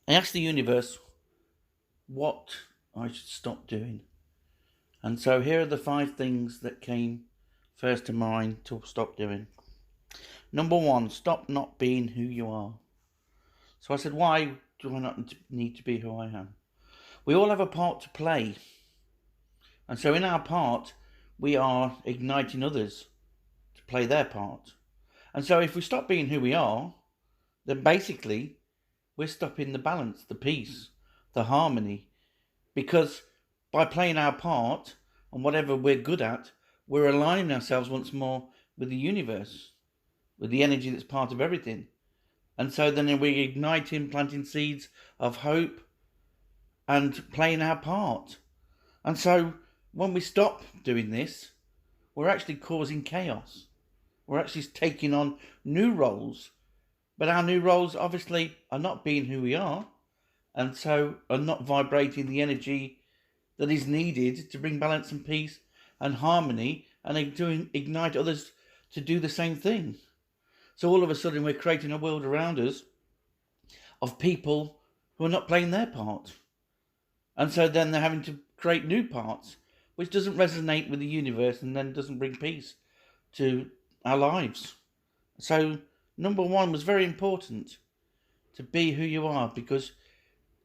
I asked the universe what I should stop doing. And so here are the 5 things that came first to mind to stop doing. Number 1, stop not being who you are. So I said, why do I not need to be who I am? We all have a part to play. And so in our part, we are igniting others to play their part. And so if we stop being who we are, then basically we're stopping the balance, the peace, the harmony. Because by playing our part and whatever we're good at, we're aligning ourselves once more with the universe, with the energy that's part of everything. And so then we're igniting, planting seeds of hope and playing our part. And so when we stop doing this, we're actually causing chaos. We're actually taking on new roles. But our new roles obviously are not being who we are, and so are not vibrating the energy that is needed to bring balance and peace and harmony and to ignite others to do the same thing. So all of a sudden we're creating a world around us of people who are not playing their part. And so then they're having to create new parts, which doesn't resonate with the universe and then doesn't bring peace to our lives. So number 1 was very important, to be who you are, because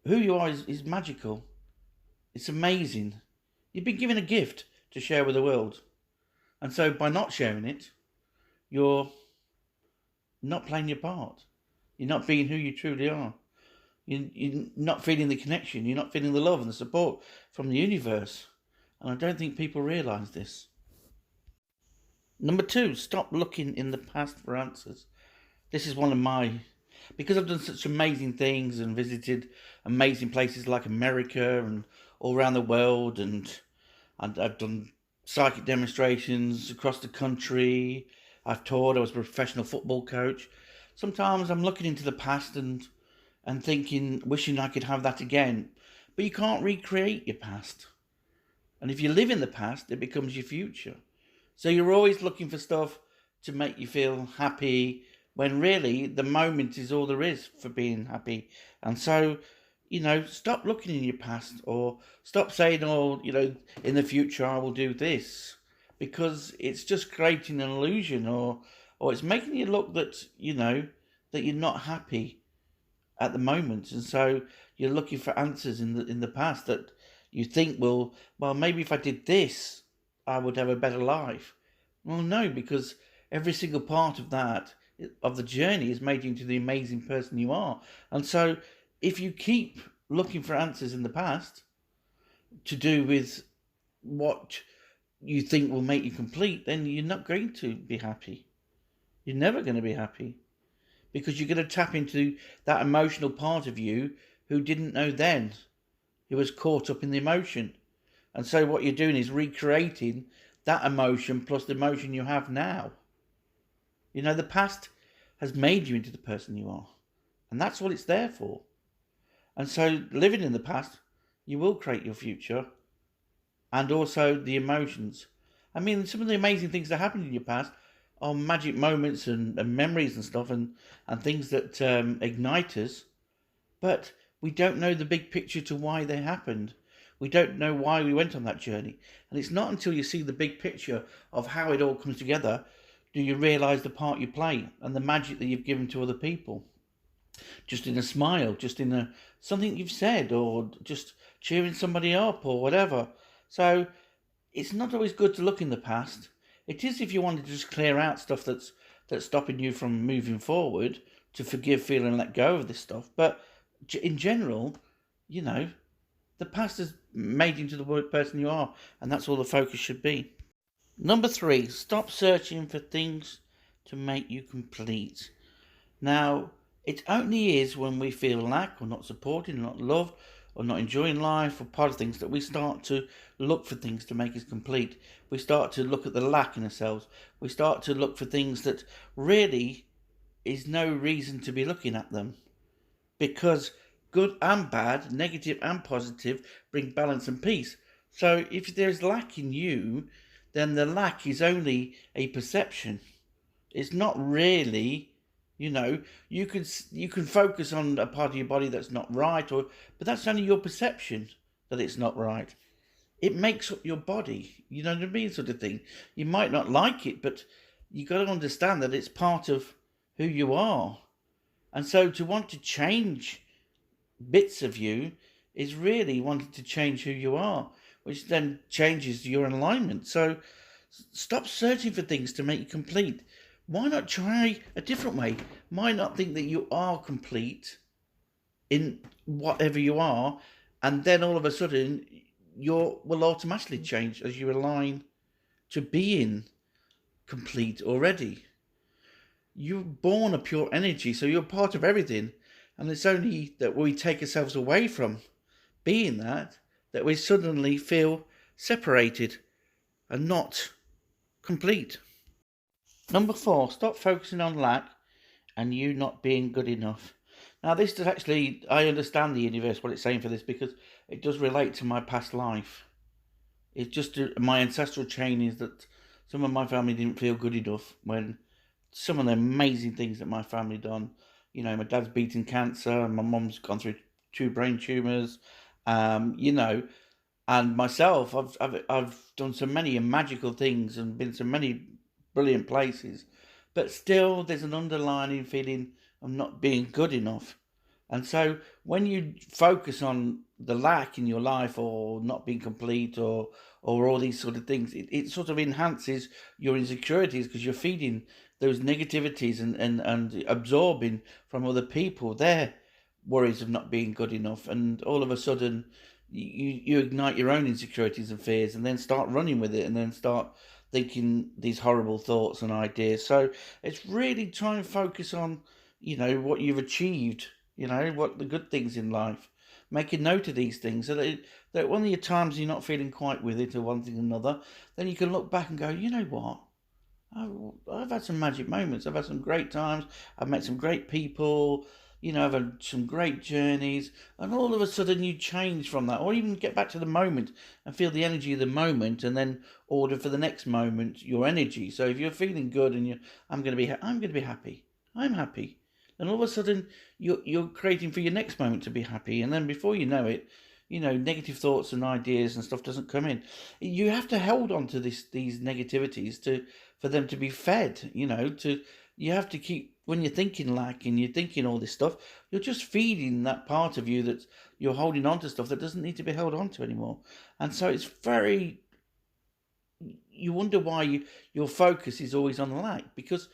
who you are is magical. It's amazing. You've been given a gift to share with the world. And so by not sharing it, you're not playing your part. You're not being who you truly are. You're not feeling the connection. You're not feeling the love and the support from the universe. And I don't think people realise this. Number 2, stop looking in the past for answers. This is one of my... Because I've done such amazing things and visited amazing places like America and all around the world, and I've done psychic demonstrations across the country. I've taught. I was a professional football coach. Sometimes I'm looking into the past and thinking, wishing I could have that again. But you can't recreate your past. And if you live in the past, it becomes your future. So you're always looking for stuff to make you feel happy, when really the moment is all there is for being happy. And so, stop looking in your past, or stop saying, oh, in the future I will do this, because it's just creating an illusion, or it's making you look that, that you're not happy at the moment. And so you're looking for answers in the past that you think, well, maybe if I did this, I would have a better life. Well, no, because every single part of that, of the journey, is made you into the amazing person you are. And so if you keep looking for answers in the past to do with what you think will make you complete, then you're not going to be happy. You're never going to be happy, because you're going to tap into that emotional part of you who didn't know then, who was caught up in the emotion. And so what you're doing is recreating that emotion plus the emotion you have now. The past has made you into the person you are, and that's what it's there for. And so living in the past, you will create your future, and also the emotions. I mean, some of the amazing things that happened in your past are magic moments and memories and stuff, and things that ignite us. But we don't know the big picture to why they happened. We don't know why we went on that journey. And it's not until you see the big picture of how it all comes together do you realise the part you play and the magic that you've given to other people. Just in a smile, just in something you've said, or just cheering somebody up, or whatever. So it's not always good to look in the past. It is if you want to just clear out stuff that's stopping you from moving forward, to forgive, feel, and let go of this stuff. But in general, the past has made you into the person you are, and that's all the focus should be. Number 3, stop searching for things to make you complete. Now, it only is when we feel lack, or not supported, or not loved, or not enjoying life, or part of things, that we start to look for things to make us complete. We start to look at the lack in ourselves. We start to look for things that really is no reason to be looking at them. Because good and bad, negative and positive, bring balance and peace. So if there's lack in you, then the lack is only a perception. It's not really You know, you can focus on a part of your body that's not right, but that's only your perception that it's not right. It makes up your body. You know what I mean, sort of thing. You might not like it, but you got to understand that it's part of who you are. And so to want to change bits of you is really wanting to change who you are, which then changes your alignment. So stop searching for things to make you complete. Why not try a different way? Why not think that you are complete in whatever you are, and then all of a sudden your will automatically change as you align to being complete already. You're born a pure energy, so you're part of everything, and it's only that we take ourselves away from being that we suddenly feel separated and not complete. Number 4, stop focusing on lack and you not being good enough. Now, this does actually, I understand the universe, what it's saying for this, because it does relate to my past life. It's just my ancestral chain is that some of my family didn't feel good enough when some of the amazing things that my family done. You know, my dad's beaten cancer, my mum's gone through 2 brain tumours, you know, and myself, I've done so many magical things and been so many brilliant places, but still there's an underlying feeling of not being good enough. And so when you focus on the lack in your life or not being complete or all these sort of things, it sort of enhances your insecurities because you're feeding those negativities and absorbing from other people their worries of not being good enough. And all of a sudden you ignite your own insecurities and fears and then start running with it and then start thinking these horrible thoughts and ideas. So it's really trying to focus on, you know, what you've achieved, you know, what the good things in life. Make a note of these things so that when your times you're not feeling quite with it or one thing or another, then you can look back and go, you know what? I've had some magic moments. I've had some great times. I've met some great people. You know, I've had some great journeys. And all of a sudden you change from that. Or even get back to the moment and feel the energy of the moment and then order for the next moment your energy. So if you're feeling good and I'm going to be happy. I'm happy. And all of a sudden you're creating for your next moment to be happy. And then before you know it, you know, negative thoughts and ideas and stuff doesn't come in. You have to hold on to these negativities for them to be fed, you know, you have to keep, when you're thinking lack and you're thinking all this stuff, you're just feeding that part of you that you're holding on to stuff that doesn't need to be held on to anymore. And so it's very, you wonder why your focus is always on the lack, because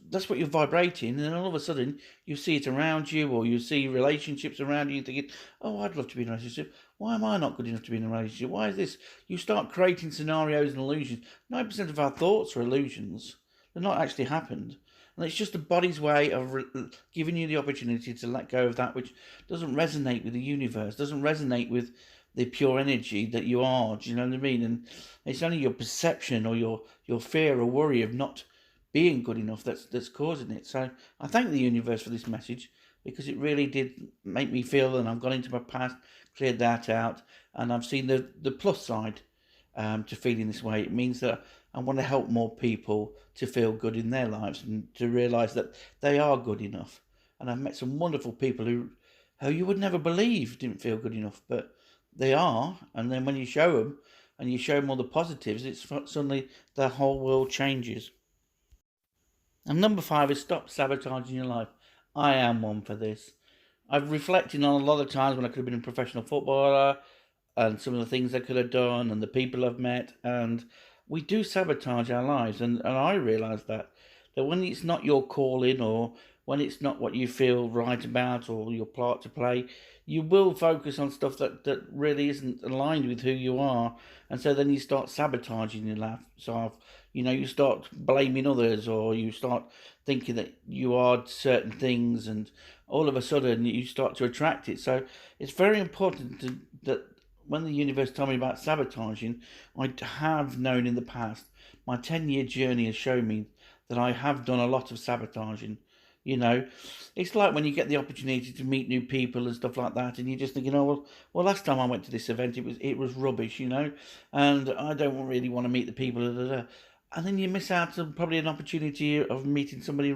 that's what you're vibrating, and then all of a sudden you see it around you, or you see relationships around you, thinking, "Oh, I'd love to be in a relationship. Why am I not good enough to be in a relationship? Why is this?" You start creating scenarios and illusions. 9% of our thoughts are illusions; they're not actually happened, and it's just the body's way of giving you the opportunity to let go of that which doesn't resonate with the universe, doesn't resonate with the pure energy that you are. Do you know what I mean? And it's only your perception or your fear or worry of not being good enough that's causing it. So I thank the universe for this message, because it really did make me feel, and I've gone into my past, cleared that out, and I've seen the plus side to feeling this way. It means that I want to help more people to feel good in their lives and to realise that they are good enough. And I've met some wonderful people who you would never believe didn't feel good enough, but they are. And then when you show them, and you show them all the positives, it's suddenly the whole world changes. And number 5 is stop sabotaging your life. I am one for this. I've reflected on a lot of times when I could have been a professional footballer and some of the things I could have done and the people I've met, and we do sabotage our lives. And I realise that when it's not your calling, or when it's not what you feel right about or your part to play, you will focus on stuff that really isn't aligned with who you are. And so then you start sabotaging your life. So, you know, you start blaming others, or you start thinking that you are certain things, and all of a sudden you start to attract it. So it's very important that when the universe told me about sabotaging, I have known in the past, my 10-year journey has shown me that I have done a lot of sabotaging. You know, it's like when you get the opportunity to meet new people and stuff like that, and you're just thinking, oh well, last time I went to this event, it was rubbish, you know, and I don't really want to meet the people, and then you miss out on probably an opportunity of meeting somebody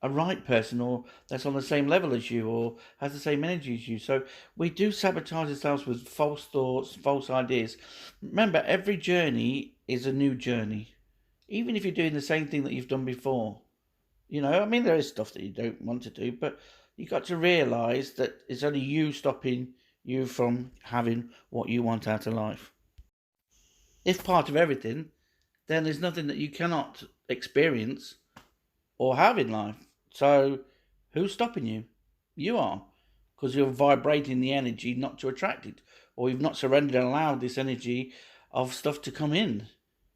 a right person, or that's on the same level as you, or has the same energy as you. So we do sabotage ourselves with false thoughts, false ideas. Remember, every journey is a new journey, even if you're doing the same thing that you've done before. I mean, there is stuff that you don't want to do, but you got to realise that it's only you stopping you from having what you want out of life. If part of everything, then there's nothing that you cannot experience or have in life. So who's stopping you? You are, because you're vibrating the energy not to attract it, or you've not surrendered and allowed this energy of stuff to come in.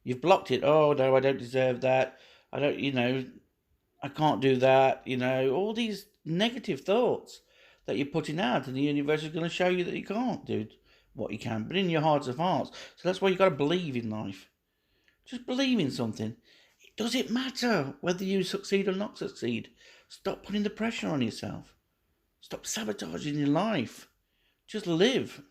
You've blocked it. Oh no, I don't deserve that. I don't, I can't do that. All these negative thoughts that you're putting out, and the universe is going to show you that you can't do what you can. But in your hearts of hearts, so that's why you got to believe in life. Just believe in something. Does it matter whether you succeed or not succeed? Stop putting the pressure on yourself. Stop sabotaging your life. Just live.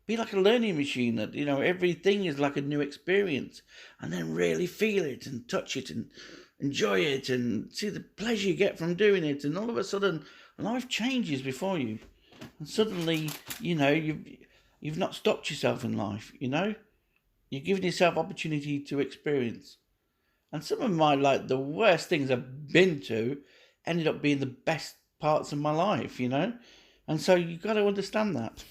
Be like a learning machine that, everything is like a new experience. And then really feel it and touch it and enjoy it and see the pleasure you get from doing it. And all of a sudden, life changes before you. And suddenly, you've not stopped yourself in life, You're giving yourself opportunity to experience. And some of the worst things I've been to ended up being the best parts of my life, And so you've got to understand that.